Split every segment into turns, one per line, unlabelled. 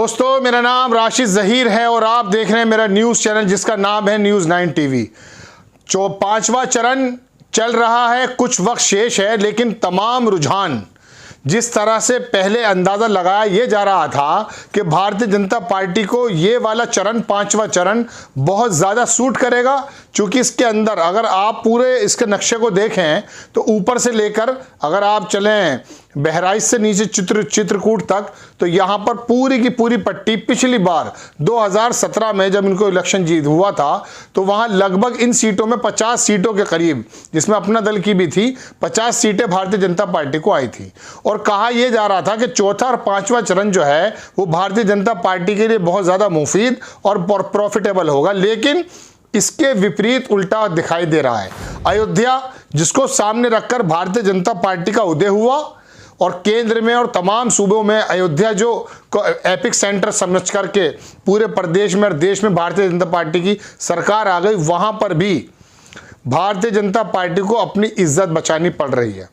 दोस्तों, मेरा नाम राशिद ज़हीर है और आप देख रहे हैं मेरा न्यूज़ चैनल जिसका नाम है न्यूज़ 9 टीवी। जो 5वां चरण चल रहा है, कुछ वक्त शेष है, लेकिन तमाम रुझान जिस तरह से पहले अंदाज़ा लगाया ये जा रहा था कि भारतीय जनता पार्टी को ये वाला चरण 5वां चरण बहुत ज़्यादा सूट करेगा, क्योंकि इसके अंदर अगर आप पूरे इसके नक्शे को देखें तो ऊपर से लेकर अगर आप चलें बहराइच से नीचे चित्रकूट तक, तो यहाँ पर पूरी की पूरी पट्टी पिछली बार 2017 में जब इनको इलेक्शन जीत हुआ था तो वहाँ लगभग इन सीटों में 50 सीटों के करीब, जिसमें अपना दल की भी थी, 50 सीटें भारतीय जनता पार्टी को आई थी। और कहा यह जा रहा था कि चौथा और 5वां चरण जो है वो भारतीय जनता पार्टी के लिए बहुत ज़्यादा मुफीद और प्रॉफिटेबल होगा, लेकिन इसके विपरीत उल्टा दिखाई दे रहा है। अयोध्या जिसको सामने रखकर भारतीय जनता पार्टी का उदय हुआ और केंद्र में और तमाम सूबों में अयोध्या जो एपिक सेंटर समझ करके पूरे प्रदेश में और देश में भारतीय जनता पार्टी की सरकार आ गई, वहां पर भी भारतीय जनता पार्टी को अपनी इज्जत बचानी पड़ रही है।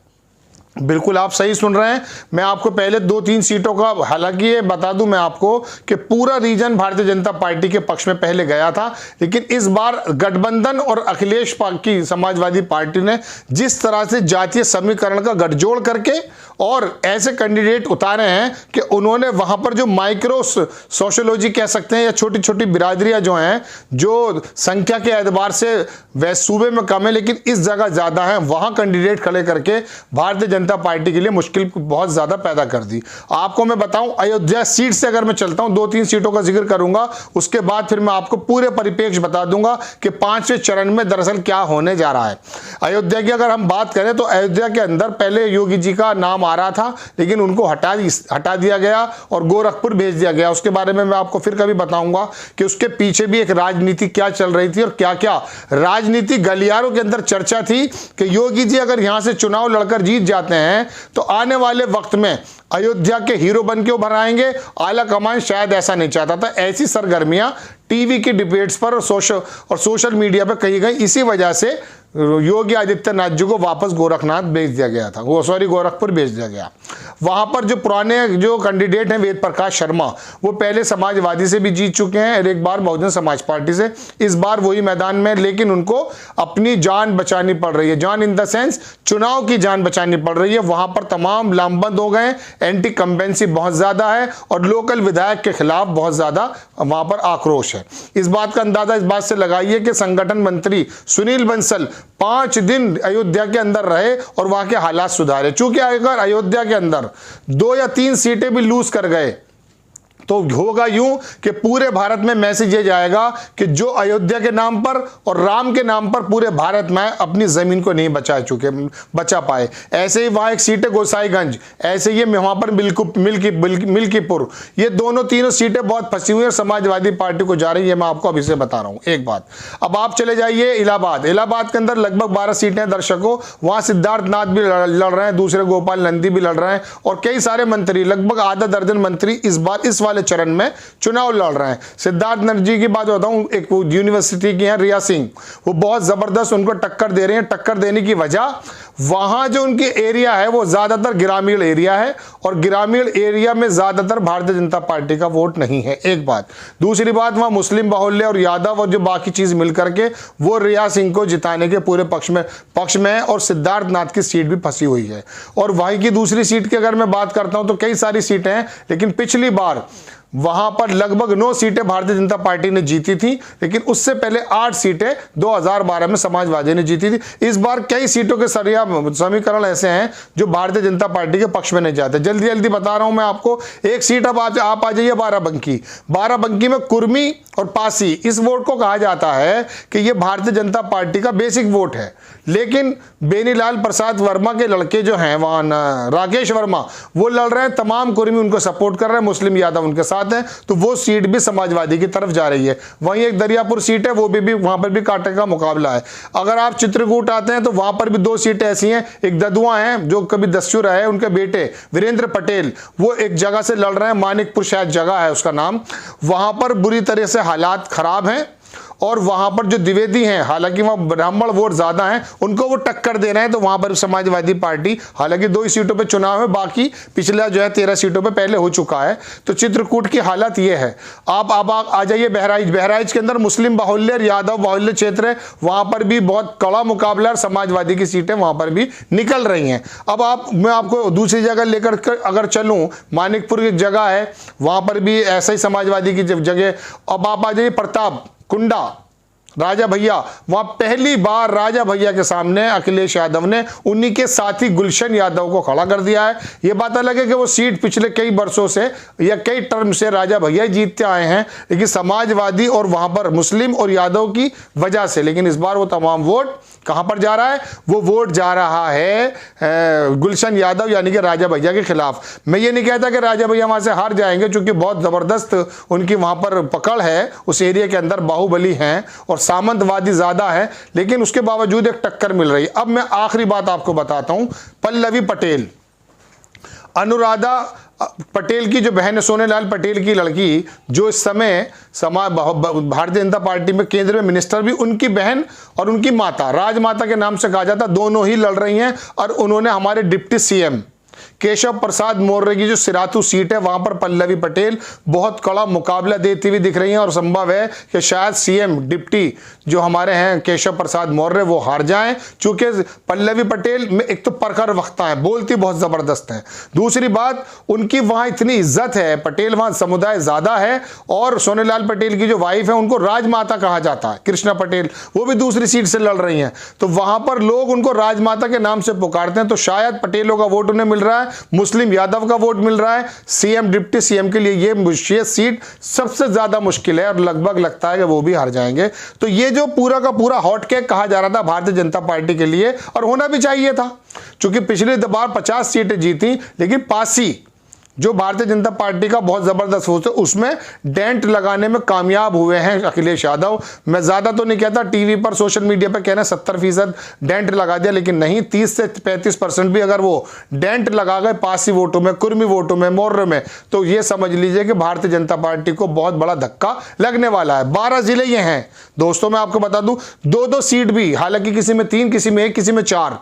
बिल्कुल आप सही सुन रहे हैं। मैं आपको पहले 2-3 सीटों का, हालांकि ये बता दूं मैं आपको कि पूरा रीजन भारतीय जनता पार्टी के पक्ष में पहले गया था, लेकिन इस बार गठबंधन और अखिलेश की समाजवादी पार्टी ने जिस तरह से जातीय समीकरण का गठजोड़ करके और ऐसे कैंडिडेट उतारे हैं कि उन्होंने वहां पर जो माइक्रो सोशोलॉजी कह सकते हैं या छोटी छोटी बिरादरियां जो हैं, जो संख्या के एतबार से वह सूबे में कम है लेकिन इस जगह ज्यादा है, वहां कैंडिडेट खड़े करके भारतीय जनता पार्टी के लिए मुश्किल बहुत ज्यादा पैदा कर दी। आपको मैं बताऊं, अयोध्या सीट से अगर मैं चलता हूं, 2-3 सीटों का जिक्र करूंगा, उसके बाद फिर मैं आपको पूरे परिप्रेक्ष्य बता दूंगा कि 5वें चरण में दरअसल क्या होने जा रहा है। अयोध्या की अगर हम बात करें तो अयोध्या के अंदर पहले योगी जी का नाम आ रहा था, लेकिन उनको हटा दिया गया और गोरखपुर भेज दिया गया। उसके बारे में मैं आपको फिर कभी बताऊंगा कि उसके पीछे भी एक राजनीति क्या चल रही थी और क्या क्या राजनीति गलियारों के अंदर चर्चा थी कि योगी जी अगर यहां से चुनाव लड़कर जीत जाते हैं तो आने वाले वक्त में अयोध्या के हीरो बन के उभर आएंगे। आला कमान शायद ऐसा नहीं चाहता था। ऐसी सरगर्मियां टीवी की डिबेट्स पर और सोशल मीडिया पर कही गई। इसी वजह से योगी आदित्यनाथ जी को वापस गोरखपुर भेज दिया गया। वहां पर जो पुराने जो कैंडिडेट हैं वेद प्रकाश शर्मा, वो पहले समाजवादी से भी जीत चुके हैं और एक बार बहुजन समाज पार्टी से, इस बार वही मैदान में, लेकिन उनको अपनी जान बचानी पड़ रही है। जान इन द सेंस चुनाव की जान बचानी पड़ रही है। वहां पर तमाम लामबंद हो गए, एंटी कंपेंसी बहुत ज्यादा है और लोकल विधायक के खिलाफ बहुत ज्यादा वहां पर आक्रोश है। इस बात का अंदाजा इस बात से लगाइए कि संगठन मंत्री सुनील बंसल 5 दिन अयोध्या के अंदर रहे और वहां के हालात सुधारे। चूंकि अगर अयोध्या के अंदर 2 या 3 सीटें भी लूज कर गए तो होगा यूं कि पूरे भारत में मैसेज ये जाएगा कि जो अयोध्या के नाम पर और राम के नाम पर पूरे भारत में अपनी जमीन को नहीं बचा पाए। ऐसे ही वहां एक सीट है गोसाईगंज, ऐसे ये वहां पर मिल्कीपुर, ये तीनों सीटें बहुत फंसी हुई है, समाजवादी पार्टी को जा रही है। मैं आपको अभी से बता रहा हूं एक बात। अब आप चले जाइए इलाहाबाद के अंदर लगभग 12 सीटें दर्शकों, वहां सिद्धार्थ नाथ भी लड़ रहे हैं, दूसरे गोपाल नंदी भी लड़ रहे हैं और कई सारे मंत्री, लगभग आधा दर्जन मंत्री इस बार इस वाले चरण में चुनाव लड़ रहे हैं। सिद्धार्थ नाथ जी की बात बताऊं, एक यूनिवर्सिटी की है रिया सिंह, वो बहुत जबरदस्त उनको टक्कर दे रहे हैं। टक्कर देने की वजह वहां जो उनकी एरिया है वो ज्यादातर ग्रामीण एरिया है और ग्रामीण एरिया में ज्यादातर भारतीय जनता पार्टी का वोट नहीं है, एक बात। दूसरी बात, वहां मुस्लिम बाहुल्य और यादव और जो बाकी चीज मिलकर के वो रिया सिंह को जिताने के पूरे पक्ष में है और सिद्धार्थ नाथ की सीट भी फंसी हुई है। और वहीं की दूसरी सीट की अगर मैं बात करता हूं तो कई सारी सीटें हैं, लेकिन पिछली बार वहां पर लगभग 9 सीटें भारतीय जनता पार्टी ने जीती थी, लेकिन उससे पहले 8 सीटें 2012 में समाजवादी ने जीती थी। इस बार कई सीटों के समीकरण ऐसे हैं जो भारतीय जनता पार्टी के पक्ष में नहीं जाते। जल्दी जल्दी बता रहा हूं मैं आपको। एक सीट अब आप आ जाइए बाराबंकी में कुर्मी और पासी। इस वोट को कहा जाता है कि यह भारतीय जनता पार्टी का बेसिक वोट है, लेकिन बेनीलाल प्रसाद वर्मा के लड़के जो हैं वहां राकेश वर्मा, वो लड़ रहे हैं। तमाम कुर्मी उनको सपोर्ट कर रहे हैं, मुस्लिम यादव उनके साथ हैं, तो वो सीट भी समाजवादी की तरफ जा रही है। वहीं एक दरियापुर सीट है, वो भी वहां पर भी कांटे का मुकाबला है। अगर आप चित्रकूट आते हैं तो वहां पर भी 2 सीटें ऐसी हैं। एक ददुआ हैं जो कभी दस्यु रहे हैं, उनके बेटे वीरेंद्र पटेल वो एक जगह से लड़ रहे हैं, मानिकपुर शायद जगह है उसका नाम। वहां पर बुरी तरह से हालात खराब हैं और वहां पर जो द्विवेदी हैं, हालांकि वहां ब्राह्मण वोट ज्यादा हैं, उनको वो टक्कर दे रहे हैं। तो वहां पर समाजवादी पार्टी, हालांकि 2 ही सीटों पे चुनाव है, बाकी पिछला जो है 13 सीटों पे पहले हो चुका है। तो चित्रकूट की हालत ये है। आप आ जाइए बहराइच के अंदर मुस्लिम बाहुल्य और यादव बाहुल्य क्षेत्र है, वहां पर भी बहुत कड़ा मुकाबला है, समाजवादी की सीटें वहां पर भी निकल रही हैं। अब मैं आपको दूसरी जगह लेकर अगर चलूं, मानिकपुर की जगह है, वहां पर भी ऐसा ही समाजवादी की जगह। अब आप आ जाइए प्रताप कुंडा, राजा भैया, वहां पहली बार राजा भैया के सामने अखिलेश यादव ने उन्हीं के साथी गुलशन यादव को खड़ा कर दिया है। यह बात अलग है कि वो सीट पिछले कई वर्षों से या कई टर्म से राजा भैया जीतते आए हैं, लेकिन समाजवादी और वहां पर मुस्लिम और यादव की वजह से। लेकिन इस बार वो तमाम वोट कहां पर जा रहा है? वो वोट जा रहा है गुलशन यादव यानी कि राजा भैया के खिलाफ। मैं ये नहीं कहता कि राजा भैया वहां से हार जाएंगे, क्योंकि बहुत जबरदस्त उनकी वहां पर पकड़ है, उस एरिया के अंदर बाहुबली हैं और सामंतवादी ज्यादा है, लेकिन उसके बावजूद एक टक्कर मिल रही है। अब मैं आखिरी बात आपको बताता हूं, पल्लवी पटेल, अनुराधा पटेल की जो बहन है, सोनेलाल पटेल की लड़की, जो इस समय भारतीय जनता पार्टी में केंद्र में मिनिस्टर भी उनकी बहन और उनकी माता, राजमाता के नाम से कहा जाता, दोनों ही लड़ रही हैं। और उन्होंने हमारे डिप्टी सीएम केशव प्रसाद मौर्य की जो सिराथू सीट है, वहां पर पल्लवी पटेल बहुत कड़ा मुकाबला देती हुई दिख रही हैं, और संभव है कि शायद सीएम डिप्टी जो हमारे हैं केशव प्रसाद मौर्य वो हार जाएं, क्योंकि पल्लवी पटेल में एक तो प्रखर वक्ता है, बोलती बहुत जबरदस्त है। दूसरी बात, उनकी वहां इतनी इज्जत है, पटेल वहां समुदाय ज्यादा है, और सोनेलाल पटेल की जो वाइफ है उनको राजमाता कहा जाता है, कृष्णा पटेल, वो भी दूसरी सीट से लड़ रही हैं। तो वहां पर लोग उनको राजमाता के नाम से पुकारते हैं। तो शायद पटेलों का वोट उन्हें मिल रहा है, मुस्लिम यादव का वोट मिल रहा है। सीएम डिप्टी सीएम के लिए ये सीट सबसे ज्यादा मुश्किल है, और लगभग लगता है कि वो भी हार जाएंगे। तो ये जो पूरा का पूरा हॉट केक कहा जा रहा था भारतीय जनता पार्टी के लिए, और होना भी चाहिए था, क्योंकि पिछली बार 50 सीटें जीती, लेकिन पासी जो भारतीय जनता पार्टी का बहुत जबरदस्त सोच है, उसमें डेंट लगाने में कामयाब हुए हैं अखिलेश यादव। मैं ज्यादा तो नहीं कहता, टीवी पर सोशल मीडिया पर कहना 70% डेंट लगा दिया, लेकिन नहीं, 30 से 35% भी अगर वो डेंट लगा गए पासी वोटों में, कुर्मी वोटों में, मौर्य में, तो ये समझ लीजिए कि भारतीय जनता पार्टी को बहुत बड़ा धक्का लगने वाला है। 12 जिले ये हैं दोस्तों, मैं आपको बता दूं, 2-2 सीट भी, हालांकि किसी में 3, किसी में 1, किसी में 4,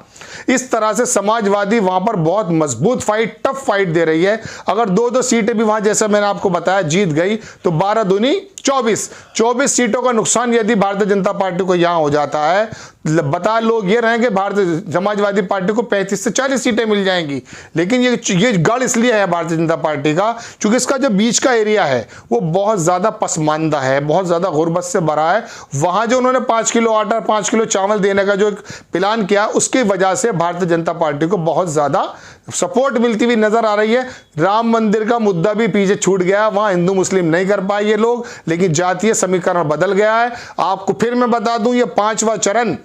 इस तरह से समाजवादी वहां पर बहुत मजबूत फाइट, टफ फाइट दे रही है। अगर 2-2 सीटें भी वहां, जैसे मैंने आपको बताया, जीत गई, तो 12 दूनी 24 सीटों का नुकसान यदि भारतीय जनता पार्टी को यहां हो जाता है, बता लोग ये रहेंगे भारतीय समाजवादी पार्टी को 35 से 40 सीटें मिल जाएंगी। लेकिन ये गढ़ इसलिए है भारतीय जनता पार्टी का, क्योंकि इसका जो बीच का एरिया है वो बहुत ज्यादा पसमानदा है, बहुत ज्यादा गुर्बत से भरा है। वहां जो उन्होंने 5 किलो आटा, 5 किलो चावल देने का जो एक प्लान किया, उसकी वजह से भारतीय जनता पार्टी को बहुत ज्यादा सपोर्ट मिलती हुई नजर आ रही है। राम मंदिर का मुद्दा भी पीछे छूट गया, वहां हिंदू मुस्लिम नहीं कर पाए ये लोग, लेकिन जातीय समीकरण बदल गया है। आपको फिर मैं बता दूं, ये 5वां चरण,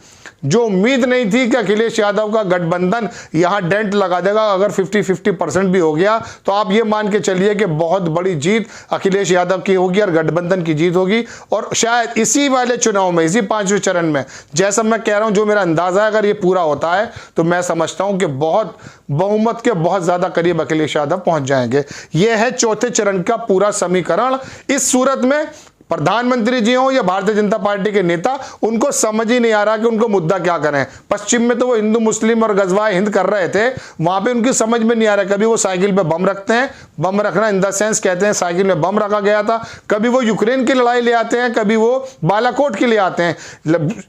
जो उम्मीद नहीं थी कि अखिलेश यादव का गठबंधन यहां डेंट लगा देगा, अगर 50-50% भी हो गया, तो आप ये मान के चलिए कि बहुत बड़ी जीत अखिलेश यादव की होगी और गठबंधन की जीत होगी। और शायद इसी वाले चुनाव में, इसी 5वें चरण में, जैसा मैं कह रहा हूं, जो मेरा अंदाजा है, अगर ये पूरा होता है तो मैं समझता हूं कि बहुत बहुमत के बहुत ज्यादा करीब अखिलेश यादव पहुंच जाएंगे। यह है 4थे चरण का पूरा समीकरण। इस सूरत में प्रधानमंत्री जी हो या भारतीय जनता पार्टी के नेता, उनको समझ ही नहीं आ रहा कि उनको मुद्दा क्या करें। पश्चिम में तो वो हिंदू मुस्लिम और गजवाए हिंद कर रहे थे, वहां पे उनकी समझ में नहीं आ रहा। कभी वो साइकिल पे बम रखते हैं, बम रखना इन द सेंस कहते हैं साइकिल में बम रखा गया था, कभी वो यूक्रेन की लड़ाई ले आते हैं, कभी वो बालाकोट की ले आते हैं।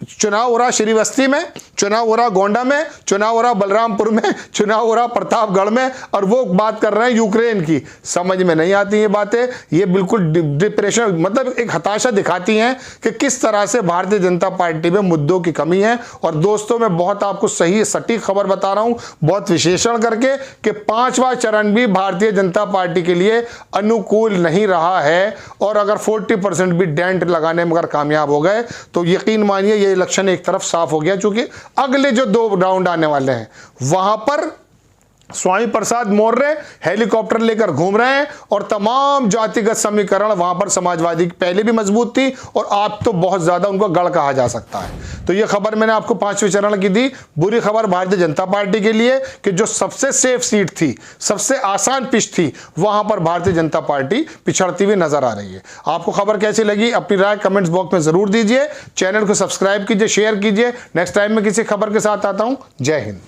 चुनाव हो रहा श्रीवस्ती में, चुनाव हो रहा गोंडा में, चुनाव हो रहा बलरामपुर में, चुनाव हो रहा प्रतापगढ़ में, और वो बात कर रहे हैं यूक्रेन की। समझ में नहीं आती ये बातें, ये बिल्कुल डिप्रेशन, मतलब हताशा दिखाती हैं कि किस तरह से भारतीय जनता पार्टी में मुद्दों की कमी है। और दोस्तों, मैं बहुत आपको सही सटीक खबर बता रहा हूं, बहुत विश्लेषण करके, कि 5वां चरण भी भारतीय जनता पार्टी के लिए अनुकूल नहीं रहा है। और अगर 40% भी डेंट लगाने में अगर कामयाब हो गए, तो यकीन मानिए ये इलेक्शन एक तरफ साफ हो गया, क्योंकि अगले जो 2 राउंड आने वाले हैं, वहां पर स्वामी प्रसाद मौर्य हेलीकॉप्टर लेकर घूम रहे हैं और तमाम जातिगत समीकरण वहां पर समाजवादी की पहले भी मजबूत थी और आप तो बहुत ज्यादा उनको गढ़ कहा जा सकता है। तो यह खबर मैंने आपको 5वें चरण की दी। बुरी खबर भारतीय जनता पार्टी के लिए कि जो सबसे सेफ सीट थी, सबसे आसान पिच थी, वहां पर भारतीय जनता पार्टी पिछड़ती हुई नजर आ रही है। आपको खबर कैसी लगी अपनी राय कमेंट्स बॉक्स में जरूर दीजिए। चैनल को सब्सक्राइब कीजिए, शेयर कीजिए। नेक्स्ट टाइम मैं किसी खबर के साथ आता हूं। जय हिंद।